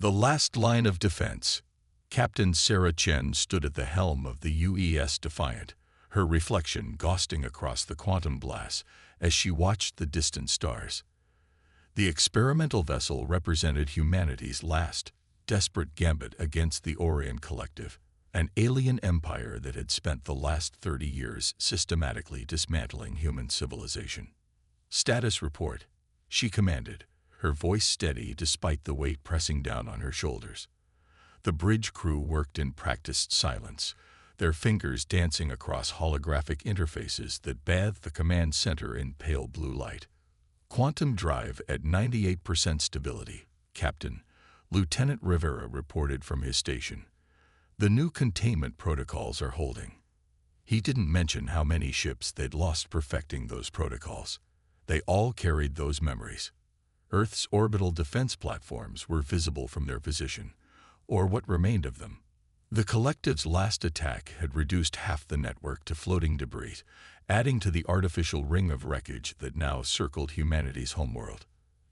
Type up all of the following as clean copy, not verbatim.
The last line of defense. Captain Sarah Chen stood at the helm of the UES Defiant, her reflection ghosting across the quantum glass as she watched the distant stars. The experimental vessel represented humanity's last, desperate gambit against the Orion Collective, an alien empire that had spent the last 30 years systematically dismantling human civilization. "Status report," she commanded, her voice steady despite the weight pressing down on her shoulders. The bridge crew worked in practiced silence, their fingers dancing across holographic interfaces that bathed the command center in pale blue light. "Quantum drive at 98% stability, Captain," Lieutenant Rivera reported from his station. "The new containment protocols are holding." He didn't mention how many ships they'd lost perfecting those protocols. They all carried those memories. Earth's orbital defense platforms were visible from their position, or what remained of them. The Collective's last attack had reduced half the network to floating debris, adding to the artificial ring of wreckage that now circled humanity's homeworld.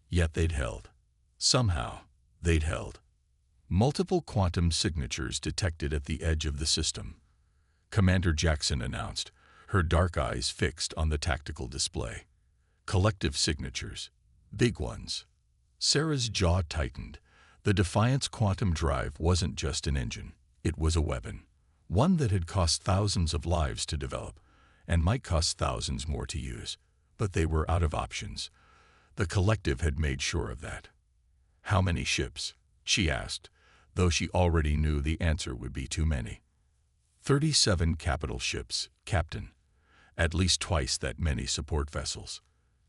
Yet they'd held. Somehow, they'd held. Multiple quantum signatures detected at the edge of the system, Commander Jackson announced, her dark eyes fixed on the tactical display. Collective signatures. Big ones. Sarah's jaw tightened. The Defiance quantum drive wasn't just an engine. It was a weapon. One that had cost thousands of lives to develop, and might cost thousands more to use. But they were out of options. The Collective had made sure of that. "How many ships?" she asked, though she already knew the answer would be too many. 37 capital ships, Captain. At least twice that many support vessels.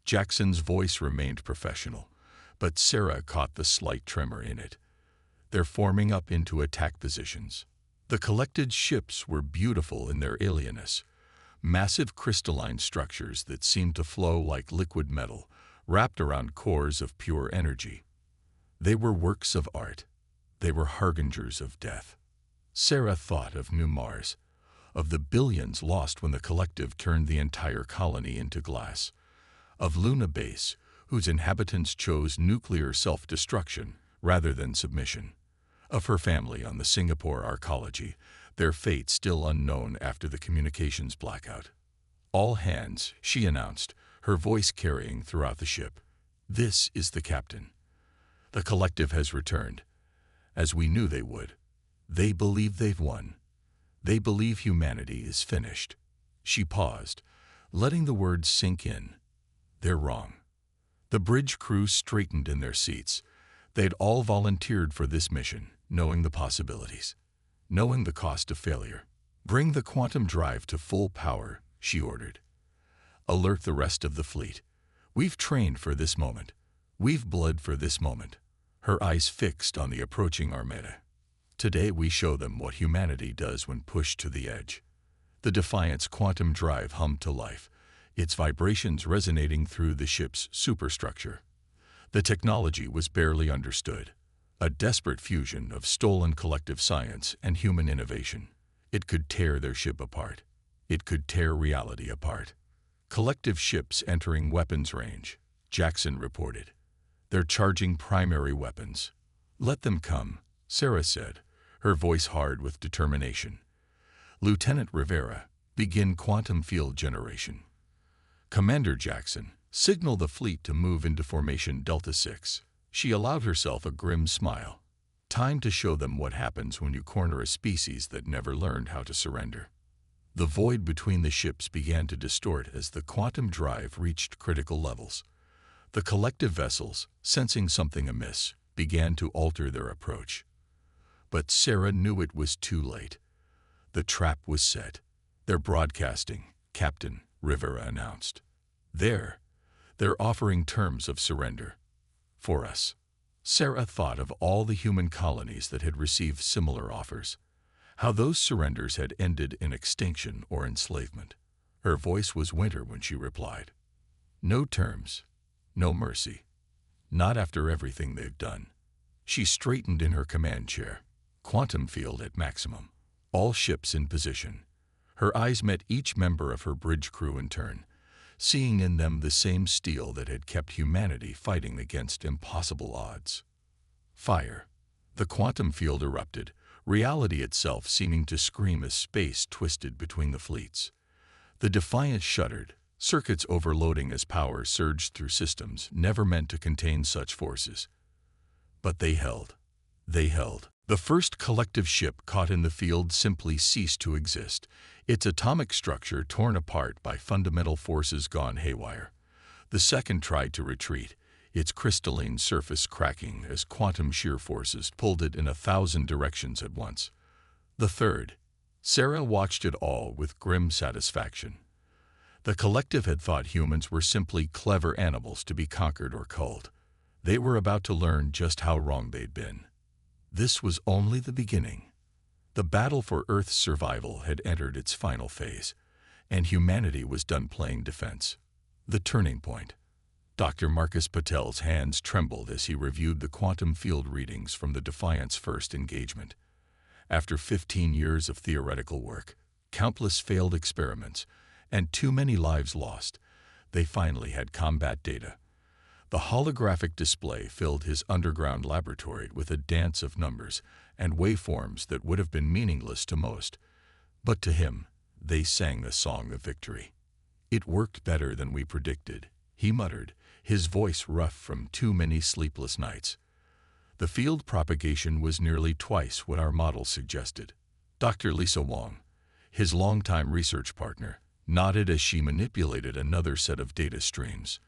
Jackson's voice remained professional, but Sarah caught the slight tremor in it. "They're forming up into attack positions." The collected ships were beautiful in their alienness. Massive crystalline structures that seemed to flow like liquid metal, wrapped around cores of pure energy. They were works of art. They were harbingers of death. Sarah thought of New Mars, of the billions lost when the Collective turned the entire colony into glass, of Luna Base, whose inhabitants chose nuclear self-destruction rather than submission, of her family on the Singapore Arcology, their fate still unknown after the communications blackout. "All hands," she announced, her voice carrying throughout the ship. "This is the captain. The Collective has returned, as we knew they would. They believe they've won. They believe humanity is finished." She paused, letting the words sink in. "They're wrong." The bridge crew straightened in their seats. They'd all volunteered for this mission, knowing the possibilities, knowing the cost of failure. "Bring the quantum drive to full power," she ordered. "Alert the rest of the fleet. We've trained for this moment. We've bled for this moment." Her eyes fixed on the approaching armada. "Today we show them what humanity does when pushed to the edge." The Defiance quantum drive hummed to life, its vibrations resonating through the ship's superstructure. The technology was barely understood, a desperate fusion of stolen collective science and human innovation. It could tear their ship apart. It could tear reality apart. "Collective ships entering weapons range," Jackson reported. "They're charging primary weapons." "Let them come," Sarah said, her voice hard with determination. "Lieutenant Rivera, begin quantum field generation." "Commander Jackson, signal the fleet to move into formation Delta 6. She allowed herself a grim smile. Time to show them what happens when you corner a species that never learned how to surrender. The void between the ships began to distort as the quantum drive reached critical levels. The collective vessels, sensing something amiss, began to alter their approach. But Sarah knew it was too late. The trap was set. "They're broadcasting," Captain Rivera announced. They're offering terms of surrender. For us." Sarah thought of all the human colonies that had received similar offers, how those surrenders had ended in extinction or enslavement. Her voice was winter when she replied. "No terms, no mercy. Not after everything they've done." She straightened in her command chair, quantum field at maximum, all ships in position. Her eyes met each member of her bridge crew in turn, seeing in them the same steel that had kept humanity fighting against impossible odds. "Fire." The quantum field erupted, reality itself seeming to scream as space twisted between the fleets. The Defiance shuddered, circuits overloading as power surged through systems never meant to contain such forces. But they held. They held. The first collective ship caught in the field simply ceased to exist, its atomic structure torn apart by fundamental forces gone haywire. The second tried to retreat, its crystalline surface cracking as quantum shear forces pulled it in 1,000 directions at once. The third. Sarah watched it all with grim satisfaction. The collective had thought humans were simply clever animals to be conquered or culled. They were about to learn just how wrong they'd been. This was only the beginning. The battle for Earth's survival had entered its final phase, and humanity was done playing defense. The turning point. Dr. Marcus Patel's hands trembled as he reviewed the quantum field readings from the Defiant's first engagement. After 15 years of theoretical work, countless failed experiments, and too many lives lost, they finally had combat data. The holographic display filled his underground laboratory with a dance of numbers and waveforms that would have been meaningless to most. But to him, they sang the song of victory. "It worked better than we predicted," he muttered, his voice rough from too many sleepless nights. "The field propagation was nearly twice what our models suggested." Dr. Lisa Wong, his longtime research partner, nodded as she manipulated another set of data streams.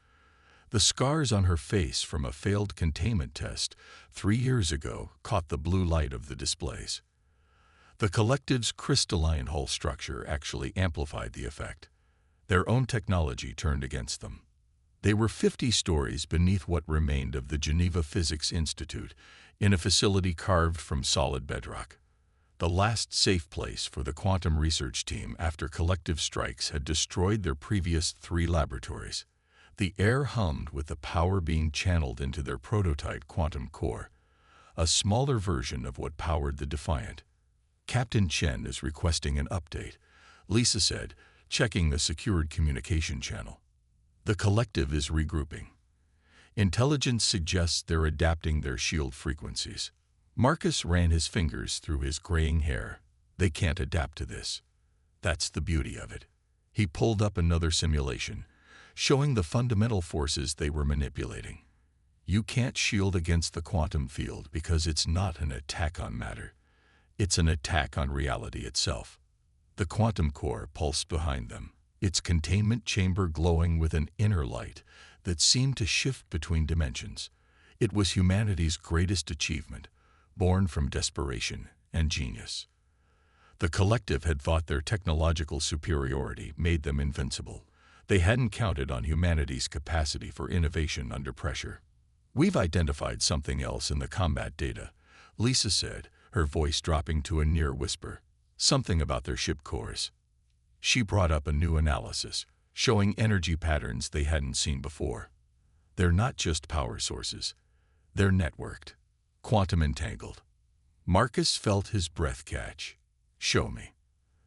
The scars on her face from a failed containment test 3 years ago caught the blue light of the displays. The collective's crystalline hull structure actually amplified the effect. Their own technology turned against them. They were 50 stories beneath what remained of the Geneva Physics Institute, in a facility carved from solid bedrock. The last safe place for the quantum research team after collective strikes had destroyed their previous 3 laboratories. The air hummed with the power being channeled into their prototype quantum core, a smaller version of what powered the Defiant. "Captain Chen is requesting an update," Lisa said, checking the secured communication channel. "The collective is regrouping. Intelligence suggests they're adapting their shield frequencies." Marcus ran his fingers through his graying hair. "They can't adapt to this. That's the beauty of it." He pulled up another simulation, showing the fundamental forces they were manipulating. "You can't shield against the quantum field because it's not an attack on matter. It's an attack on reality itself." The quantum core pulsed behind them, its containment chamber glowing with an inner light that seemed to shift between dimensions. It was humanity's greatest achievement, born from desperation and genius. The collective had thought their technological superiority made them invincible. They hadn't counted on humanity's capacity for innovation under pressure. "We've identified something else in the combat data," Lisa said, her voice dropping to a near whisper. "Something about their ship cores." She brought up a new analysis, showing energy patterns they hadn't seen before. "They're not just power sources. They're networked, quantum entangled." Marcus felt his breath catch. "Show me."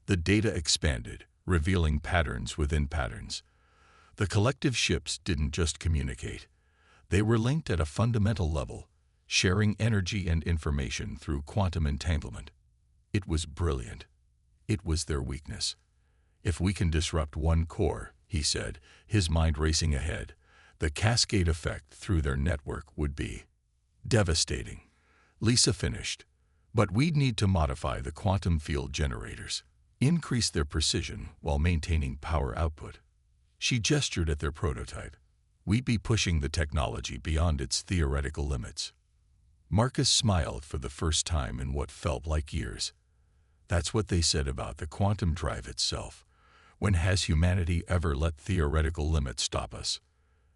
The data expanded, revealing patterns within patterns. The collective ships didn't just communicate. They were linked at a fundamental level, sharing energy and information through quantum entanglement. It was brilliant. It was their weakness. "If we can disrupt one core," he said, his mind racing ahead, "the cascade effect through their network would be devastating." Lisa finished. "But we'd need to modify the quantum field generators, increase their precision while maintaining power output." She gestured at their prototype. "We'd be pushing the technology beyond its theoretical limits." Marcus smiled for the first time in what felt like years. That's what they said about the quantum drive itself. When has humanity ever let theoretical limits stop us?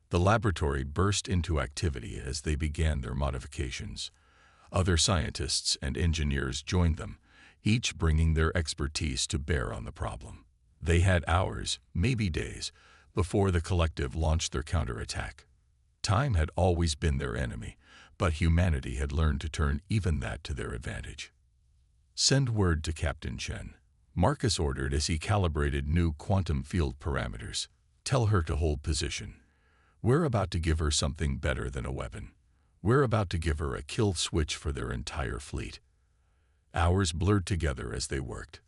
The laboratory burst into activity as they began their modifications. Other scientists and engineers joined them, each bringing their expertise to bear on the problem. They had hours, maybe days, before the collective launched their counterattack. Time had always been their enemy, but humanity had learned to turn even that to their advantage. "Send word to Captain Chen," Marcus ordered as he calibrated new quantum field parameters. "Tell her to hold position. We're about to give her something better than a weapon. We're about to give her a kill switch for their entire fleet." Hours blurred together as they worked.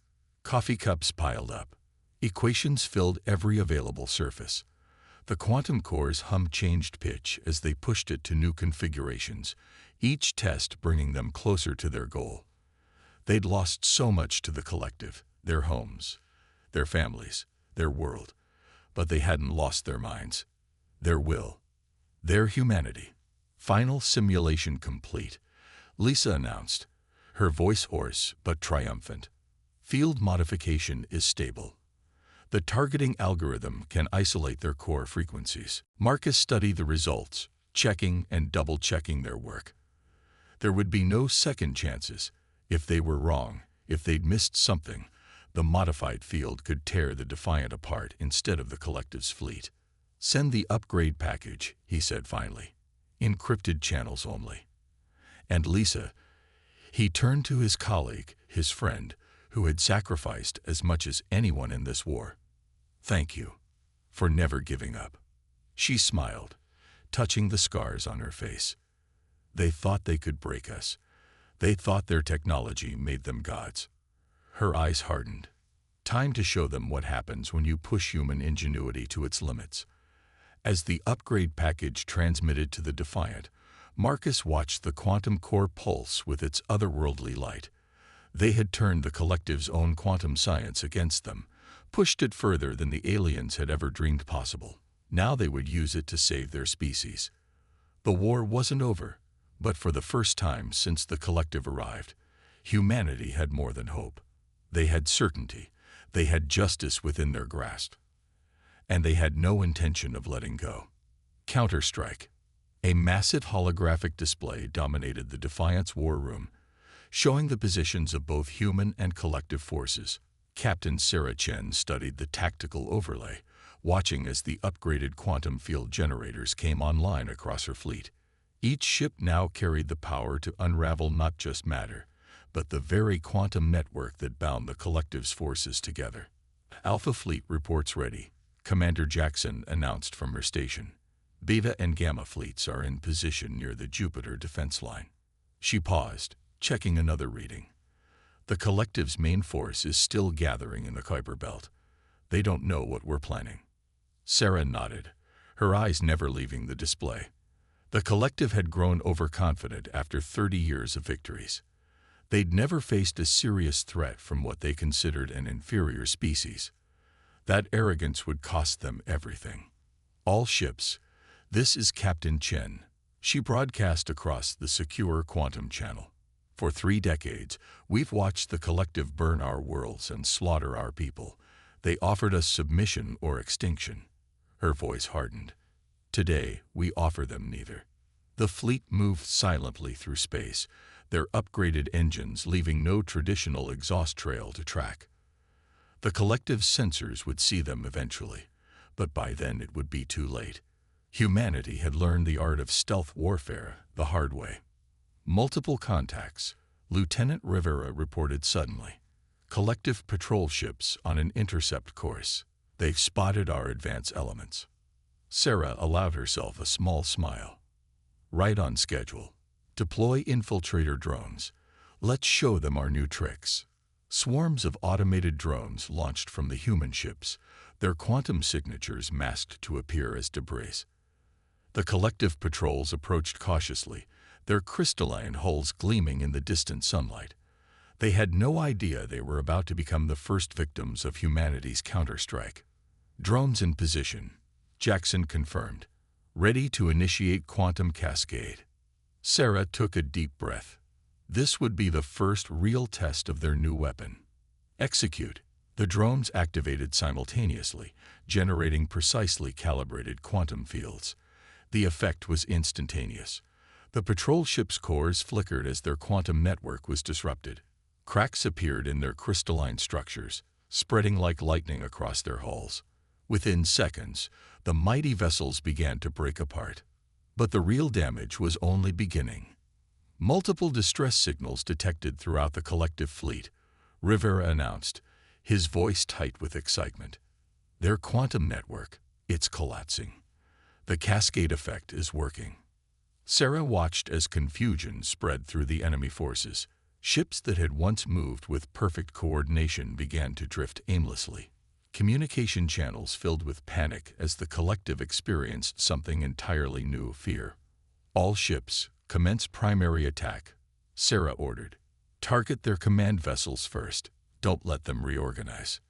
Coffee cups piled up. Equations filled every available surface. The quantum core's hum changed pitch as they pushed it to new configurations, each test bringing them closer to their goal. They'd lost so much to the collective, their homes, their families, their world, but they hadn't lost their minds, their will, their humanity. Final simulation complete, Lisa announced, her voice hoarse but triumphant. Field modification is stable. The targeting algorithm can isolate their core frequencies. Marcus studied the results, checking and double-checking their work. There would be no second chances. If they were wrong, if they'd missed something, the modified field could tear the Defiant apart instead of the collective's fleet. "Send the upgrade package," he said finally. "Encrypted channels only." And Lisa, he turned to his colleague, his friend, who had sacrificed as much as anyone in this war. "Thank you for never giving up." She smiled, touching the scars on her face. "They thought they could break us. They thought their technology made them gods." Her eyes hardened. Time to show them what happens when you push human ingenuity to its limits. As the upgrade package transmitted to the Defiant, Marcus watched the quantum core pulse with its otherworldly light. They had turned the collective's own quantum science against them, pushed it further than the aliens had ever dreamed possible. Now they would use it to save their species. The war wasn't over, but for the first time since the collective arrived, humanity had more than hope. They had certainty. They had justice within their grasp. And they had no intention of letting go. Counter-Strike. A massive holographic display dominated the Defiance war room, showing the positions of both human and collective forces. Captain Sarah Chen studied the tactical overlay, watching as the upgraded quantum field generators came online across her fleet. Each ship now carried the power to unravel not just matter, but the very quantum network that bound the collective's forces together. "Alpha Fleet reports ready," Commander Jackson announced from her station. "Beta and Gamma fleets are in position near the Jupiter defense line." She paused, checking another reading. "The collective's main force is still gathering in the Kuiper Belt. They don't know what we're planning." Sarah nodded, her eyes never leaving the display. The collective had grown overconfident after 30 years of victories. They'd never faced a serious threat from what they considered an inferior species. That arrogance would cost them everything. "All ships, this is Captain Chen." She broadcast across the secure quantum channel. "For 3 decades, we've watched the collective burn our worlds and slaughter our people. They offered us submission or extinction." Her voice hardened. "Today, we offer them neither." The fleet moved silently through space, their upgraded engines leaving no traditional exhaust trail to track. The collective's sensors would see them eventually, but by then it would be too late. Humanity had learned the art of stealth warfare the hard way. "Multiple contacts," Lieutenant Rivera reported suddenly. "Collective patrol ships on an intercept course. They've spotted our advance elements." Sarah allowed herself a small smile. "Right on schedule. Deploy infiltrator drones. Let's show them our new tricks." Swarms of automated drones launched from the human ships, their quantum signatures masked to appear as debris. The collective patrols approached cautiously, their crystalline hulls gleaming in the distant sunlight. They had no idea they were about to become the first victims of humanity's counter-strike. "Drones in position," Jackson confirmed. "Ready to initiate quantum cascade." Sarah took a deep breath. This would be the first real test of their new weapon. "Execute." The drones activated simultaneously, generating precisely calibrated quantum fields. The effect was instantaneous. The patrol ships' cores flickered as their quantum network was disrupted. Cracks appeared in their crystalline structures, spreading like lightning across their hulls. Within seconds, the mighty vessels began to break apart. But the real damage was only beginning. Multiple distress signals detected throughout the collective fleet, Rivera announced, his voice tight with excitement. "Their quantum network, it's collapsing. The cascade effect is working." Sarah watched as confusion spread through the enemy forces. Ships that had once moved with perfect coordination began to drift aimlessly. Communication channels filled with panic as the collective experienced something entirely new: fear. All ships, commence primary attack, Sarah ordered. Target their command vessels first. Don't let them reorganize.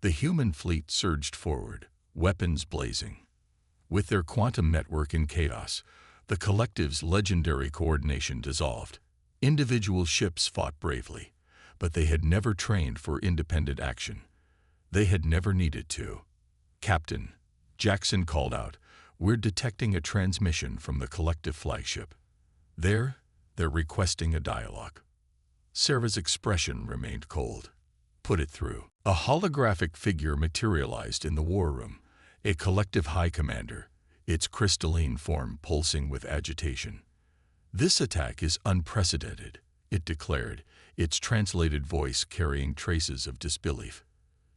The human fleet surged forward, weapons blazing. With their quantum network in chaos, the collective's legendary coordination dissolved. Individual ships fought bravely, but they had never trained for independent action. They had never needed to. "Captain," Jackson called out, "we're detecting a transmission from the collective flagship. They're requesting a dialogue." Sarah's expression remained cold. "Put it through." A holographic figure materialized in the war room, a collective high commander, its crystalline form pulsing with agitation. "This attack is unprecedented," it declared, its translated voice carrying traces of disbelief.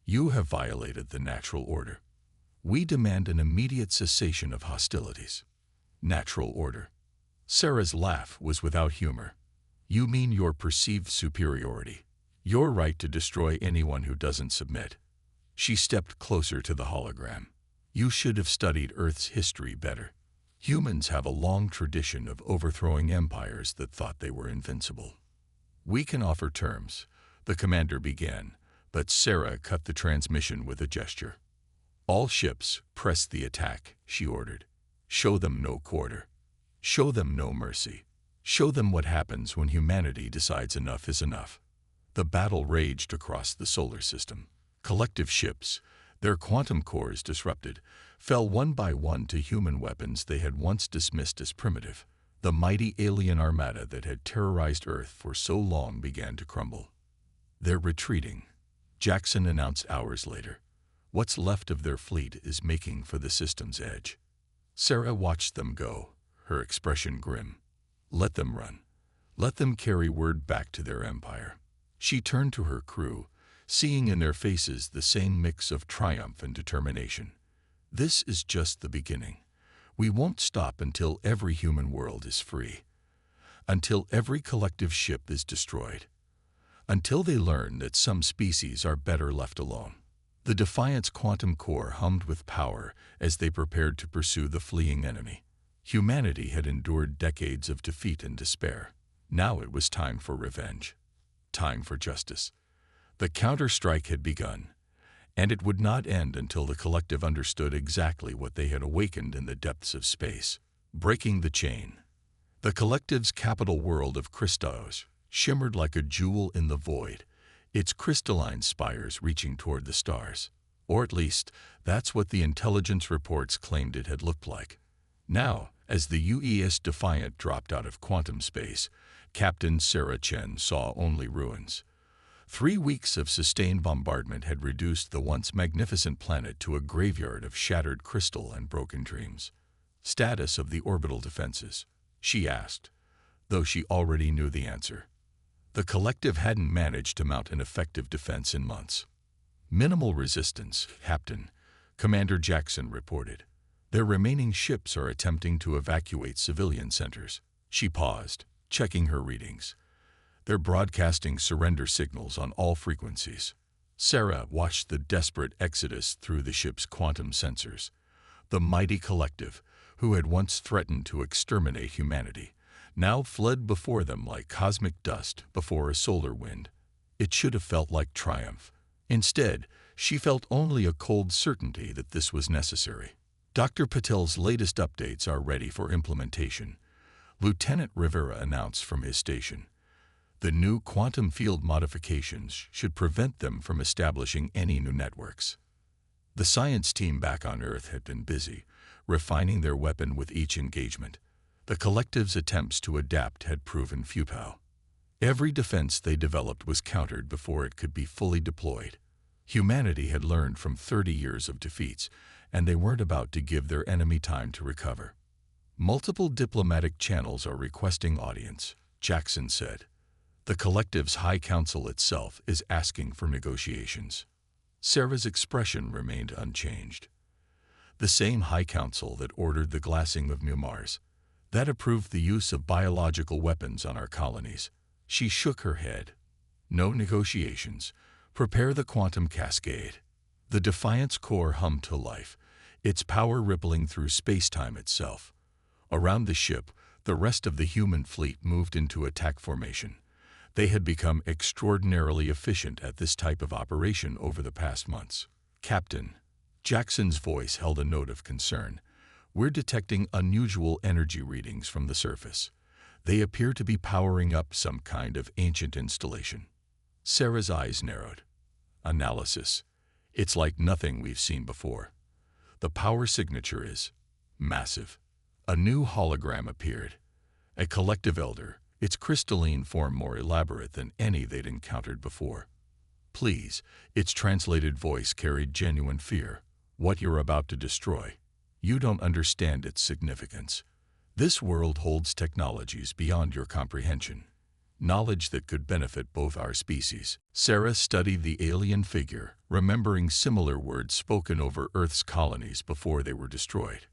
"You have violated the natural order. We demand an immediate cessation of hostilities." Natural order. Sarah's laugh was without humor. "You mean your perceived superiority, your right to destroy anyone who doesn't submit." She stepped closer to the hologram. "You should have studied Earth's history better. Humans have a long tradition of overthrowing empires that thought they were invincible." "We can offer terms," the commander began, but Sarah cut the transmission with a gesture. "All ships, press the attack," she ordered. "Show them no quarter. Show them no mercy. Show them what happens when humanity decides enough is enough." The battle raged across the solar system. Collective ships, their quantum cores disrupted, fell one by one to human weapons they had once dismissed as primitive. The mighty alien armada that had terrorized Earth for so long began to crumble. "They're retreating," Jackson announced hours later. "What's left of their fleet is making for the system's edge." Sarah watched them go, her expression grim. "Let them run. Let them carry word back to their empire." She turned to her crew, seeing in their faces the same mix of triumph and determination. "This is just the beginning. We won't stop until every human world is free. Until every collective ship is destroyed. Until they learn that some species are better left alone." The Defiance quantum core hummed with power as they prepared to pursue the fleeing enemy. Humanity had endured decades of defeat and despair. Now it was time for revenge. Time for justice. The counter-strike had begun, and it would not end until the collective understood exactly what they had awakened in the depths of space. Breaking the chain. The collective's capital world of Christos shimmered like a jewel in the void, its crystalline spires reaching toward the stars. Or at least, that's what the intelligence reports claimed it had looked like. Now, as the UES Defiant dropped out of quantum space, Captain Sarah Chen saw only ruins. 3 weeks of sustained bombardment had reduced the once magnificent planet to a graveyard of shattered crystal and broken dreams. "Status of the orbital defenses?" she asked, though she already knew the answer. The collective hadn't managed to mount an effective defense in months. "Minimal resistance, Captain," Commander Jackson reported. "Their remaining ships are attempting to evacuate civilian centers." She paused, checking her readings. "They're broadcasting surrender signals on all frequencies." Sarah watched the desperate exodus through the ship's quantum sensors. The mighty collective, who had once threatened to exterminate humanity, now fled before them like cosmic dust before a solar wind. It should have felt like triumph. Instead, she felt only a cold certainty that this was necessary. Dr. Patel's latest updates are ready for implementation, Lieutenant Rivera announced from his station. The new quantum field modifications should prevent them from establishing any new networks. The science team back on Earth had been busy, refining their weapon with each engagement. The collective's attempts to adapt had proven futile. Every defense they developed was countered before it could be fully deployed. Humanity had learned from 30 years of defeats, and they weren't about to give their enemy time to recover. "Multiple diplomatic channels are requesting audience," Jackson said. "The collective's High Council itself is asking for negotiations." Sarah's expression remained unchanged. "The same High Council that ordered the glassing of new Mars. That approved the use of biological weapons on our colonies. She shook her head. No negotiations. Prepare the quantum cascade. The Defiance core hummed to life, its power rippling through space-time itself. Around the ship, the rest of the human fleet moved into attack formation. They had become extraordinarily efficient at this type of operation over the past months. Captain, Jackson's voice held a note of concern. We're detecting unusual energy readings from the surface. They appear to be powering up some kind of ancient installation. Sarah's eyes narrowed. Analysis. It's like nothing we've seen before. The power signature is massive. A new hologram appeared. A collective elder, its crystalline form more elaborate than any they'd encountered before. Please, its translated voice carried genuine fear. What you're about to destroy. You don't understand its significance. This world holds technologies beyond your comprehension. Knowledge that could benefit both our species. Sarah studied the alien figure, remembering similar words spoken over Earth's colonies before they were destroyed.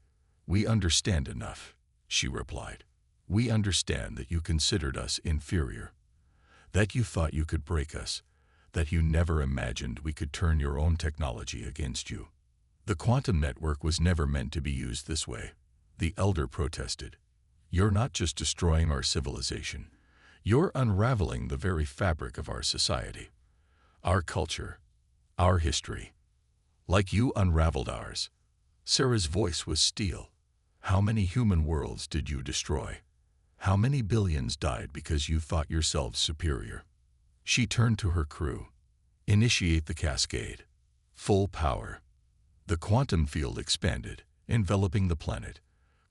We understand enough, she replied. We understand that you considered us inferior, that you thought you could break us, that you never imagined we could turn your own technology against you. The quantum network was never meant to be used this way. The elder protested. You're not just destroying our civilization. You're unraveling the very fabric of our society, our culture, our history. Like you unraveled ours. Sarah's voice was steel. How many human worlds did you destroy? How many billions died because you thought yourselves superior? She turned to her crew. Initiate the cascade. Full power. The quantum field expanded, enveloping the planet.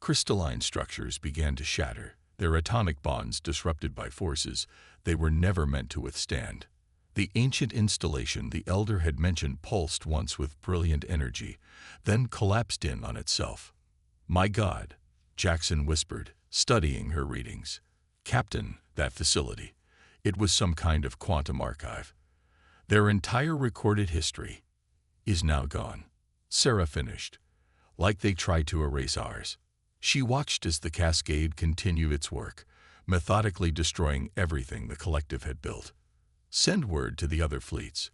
Crystalline structures began to shatter, their atomic bonds disrupted by forces they were never meant to withstand. The ancient installation the elder had mentioned pulsed once with brilliant energy, then collapsed in on itself. My God, Jackson whispered, studying her readings. Captain, that facility. It was some kind of quantum archive. Their entire recorded history is now gone. Sarah finished, like they tried to erase ours. She watched as the cascade continued its work, methodically destroying everything the collective had built. Send word to the other fleets.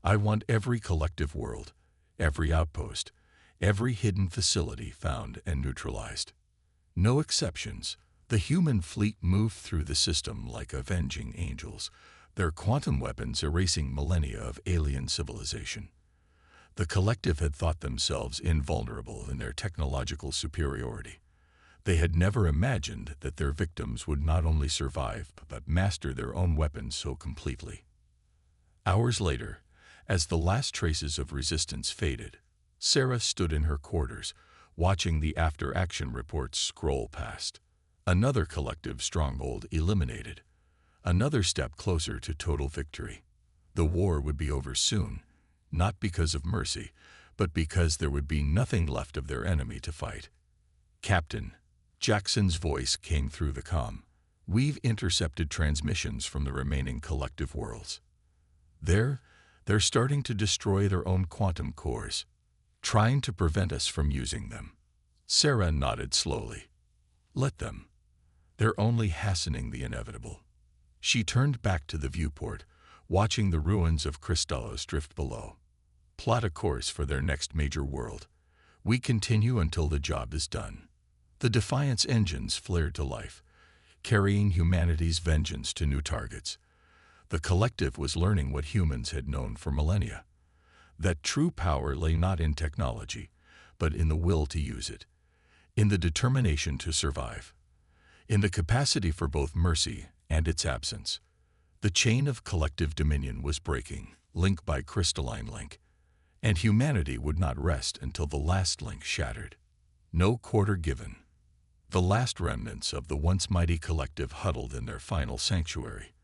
I want every collective world, every outpost, every hidden facility found and neutralized. No exceptions. The human fleet moved through the system like avenging angels, their quantum weapons erasing millennia of alien civilization. The collective had thought themselves invulnerable in their technological superiority. They had never imagined that their victims would not only survive, but master their own weapons so completely. Hours later, as the last traces of resistance faded, Sarah stood in her quarters, watching the after-action reports scroll past. Another collective stronghold eliminated. Another step closer to total victory. The war would be over soon, not because of mercy, but because there would be nothing left of their enemy to fight. Captain, Jackson's voice came through the comm. We've intercepted transmissions from the remaining collective worlds. They're starting to destroy their own quantum cores, trying to prevent us from using them. Sarah nodded slowly. Let them. They're only hastening the inevitable. She turned back to the viewport, watching the ruins of Crystallos drift below. Plot a course for their next major world. We continue until the job is done. The Defiance engines flared to life, carrying humanity's vengeance to new targets. The collective was learning what humans had known for millennia. That true power lay not in technology, but in the will to use it, in the determination to survive, in the capacity for both mercy and its absence. The chain of collective dominion was breaking, link by crystalline link, and humanity would not rest until the last link shattered. No quarter given. The last remnants of the once mighty collective huddled in their final sanctuary,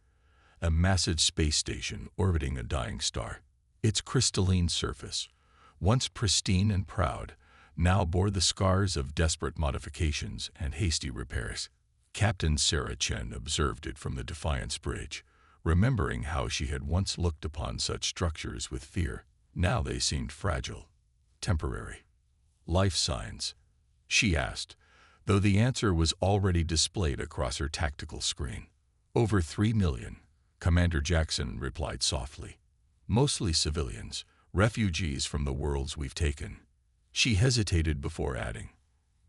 a massive space station orbiting a dying star. Its crystalline surface, once pristine and proud, now bore the scars of desperate modifications and hasty repairs. Captain Sarah Chen observed it from the Defiance bridge, remembering how she had once looked upon such structures with fear. Now they seemed fragile, temporary. Life signs, she asked, though the answer was already displayed across her tactical screen. Over 3 million, Commander Jackson replied softly. Mostly civilians, refugees from the worlds we've taken. She hesitated before adding,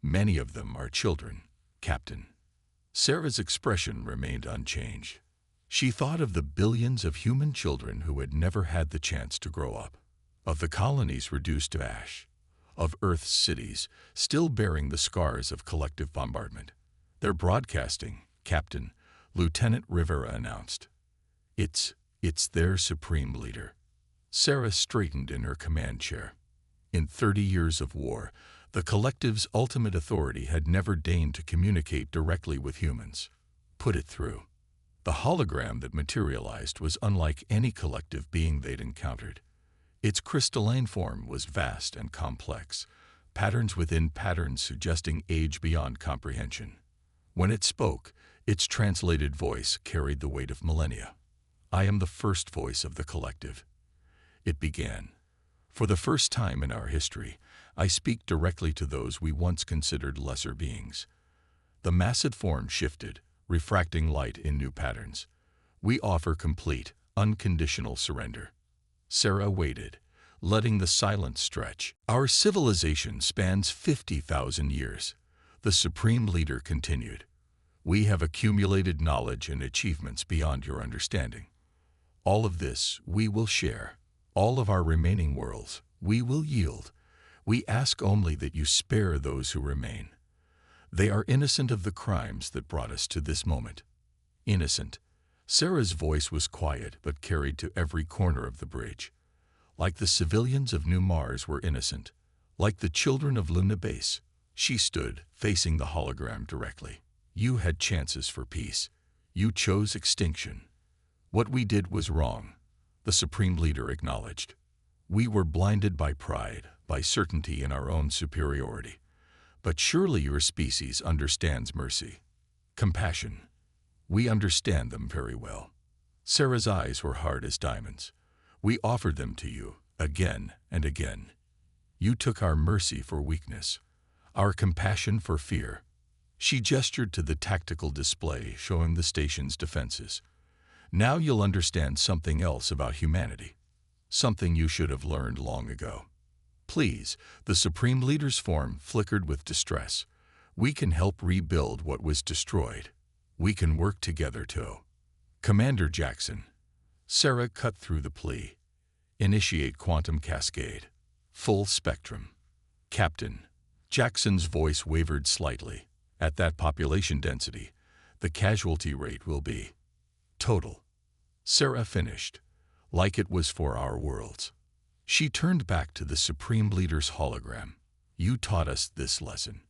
many of them are children, Captain. Sarah's expression remained unchanged. She thought of the billions of human children who had never had the chance to grow up, of the colonies reduced to ash, of Earth's cities still bearing the scars of collective bombardment. They're broadcasting, Captain, Lieutenant Rivera announced. It's their supreme leader. Sarah straightened in her command chair. In 30 years of war, the collective's ultimate authority had never deigned to communicate directly with humans. Put it through. The hologram that materialized was unlike any collective being they'd encountered. Its crystalline form was vast and complex, patterns within patterns suggesting age beyond comprehension. When it spoke, its translated voice carried the weight of millennia. I am the first voice of the collective. It began. For the first time in our history, I speak directly to those we once considered lesser beings. The massive form shifted, refracting light in new patterns. We offer complete, unconditional surrender. Sarah waited, letting the silence stretch. Our civilization spans 50,000 years. The Supreme Leader continued. We have accumulated knowledge and achievements beyond your understanding. All of this we will share. All of our remaining worlds we will yield. We ask only that you spare those who remain. They are innocent of the crimes that brought us to this moment. Innocent. Sarah's voice was quiet but carried to every corner of the bridge. Like the civilians of New Mars were innocent, like the children of Luna Base, she stood, facing the hologram directly. You had chances for peace. You chose extinction. What we did was wrong, the Supreme Leader acknowledged. We were blinded by pride, by certainty in our own superiority. But surely your species understands mercy, compassion. We understand them very well. Sarah's eyes were hard as diamonds. We offered them to you, again and again. You took our mercy for weakness, our compassion for fear. She gestured to the tactical display showing the station's defenses. Now you'll understand something else about humanity, something you should have learned long ago. Please, the Supreme Leader's form flickered with distress. We can help rebuild what was destroyed. We can work together too. Commander Jackson. Sarah cut through the plea. Initiate quantum cascade. Full spectrum. Captain. Jackson's voice wavered slightly. At that population density, the casualty rate will be total. Sarah finished, like it was for our worlds. She turned back to the Supreme Leader's hologram. You taught us this lesson.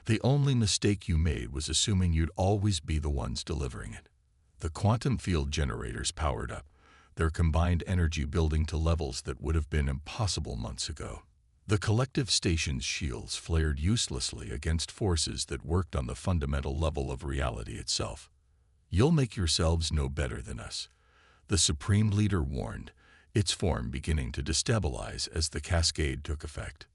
The only mistake you made was assuming you'd always be the ones delivering it. The quantum field generators powered up, their combined energy building to levels that would have been impossible months ago. The collective station's shields flared uselessly against forces that worked on the fundamental level of reality itself. You'll make yourselves no better than us, the Supreme Leader warned, its form beginning to destabilize as the cascade took effect.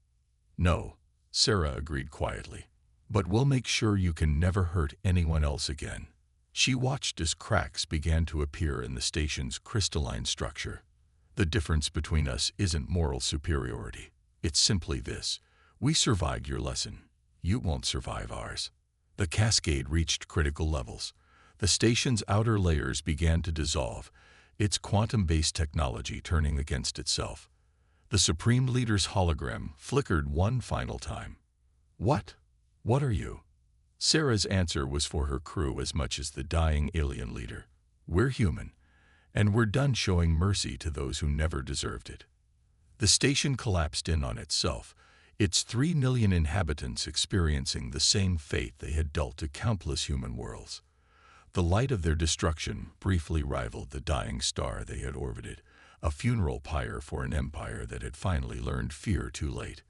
No, Sarah agreed quietly, but we'll make sure you can never hurt anyone else again. She watched as cracks began to appear in the station's crystalline structure. The difference between us isn't moral superiority. It's simply this. We survived your lesson. You won't survive ours. The cascade reached critical levels. The station's outer layers began to dissolve, its quantum-based technology turning against itself. The Supreme Leader's hologram flickered one final time. What? What are you? Sarah's answer was for her crew as much as the dying alien leader. We're human, and we're done showing mercy to those who never deserved it. The station collapsed in on itself, its 3 million inhabitants experiencing the same fate they had dealt to countless human worlds. The light of their destruction briefly rivaled the dying star they had orbited, a funeral pyre for an empire that had finally learned fear too late.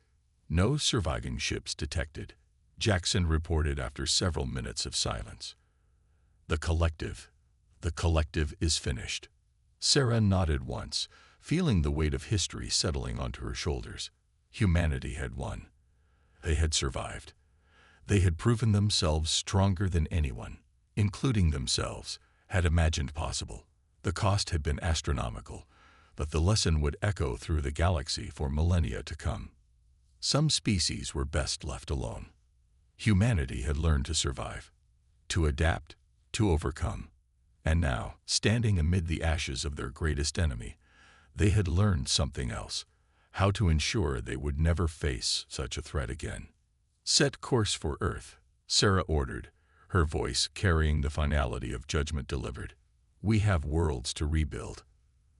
No surviving ships detected, Jackson reported after several minutes of silence. The collective is finished. Sarah nodded once, feeling the weight of history settling onto her shoulders. Humanity had won. They had survived. They had proven themselves stronger than anyone, including themselves, had imagined possible. The cost had been astronomical, but the lesson would echo through the galaxy for millennia to come. Some species were best left alone. Humanity had learned to survive, to adapt, to overcome. And now, standing amid the ashes of their greatest enemy, they had learned something else: how to ensure they would never face such a threat again. "Set course for Earth," Sarah ordered, her voice carrying the finality of judgment delivered. "We have worlds to rebuild."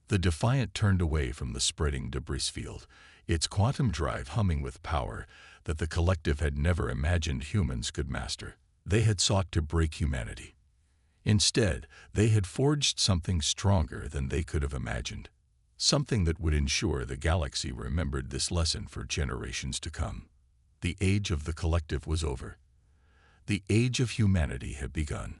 The Defiant turned away from the spreading debris field, its quantum drive humming with power that the collective had never imagined humans could master. They had sought to break humanity. Instead, they had forged something stronger than they could have imagined, something that would ensure the galaxy remembered this lesson for generations to come. The age of the collective was over. The age of humanity had begun.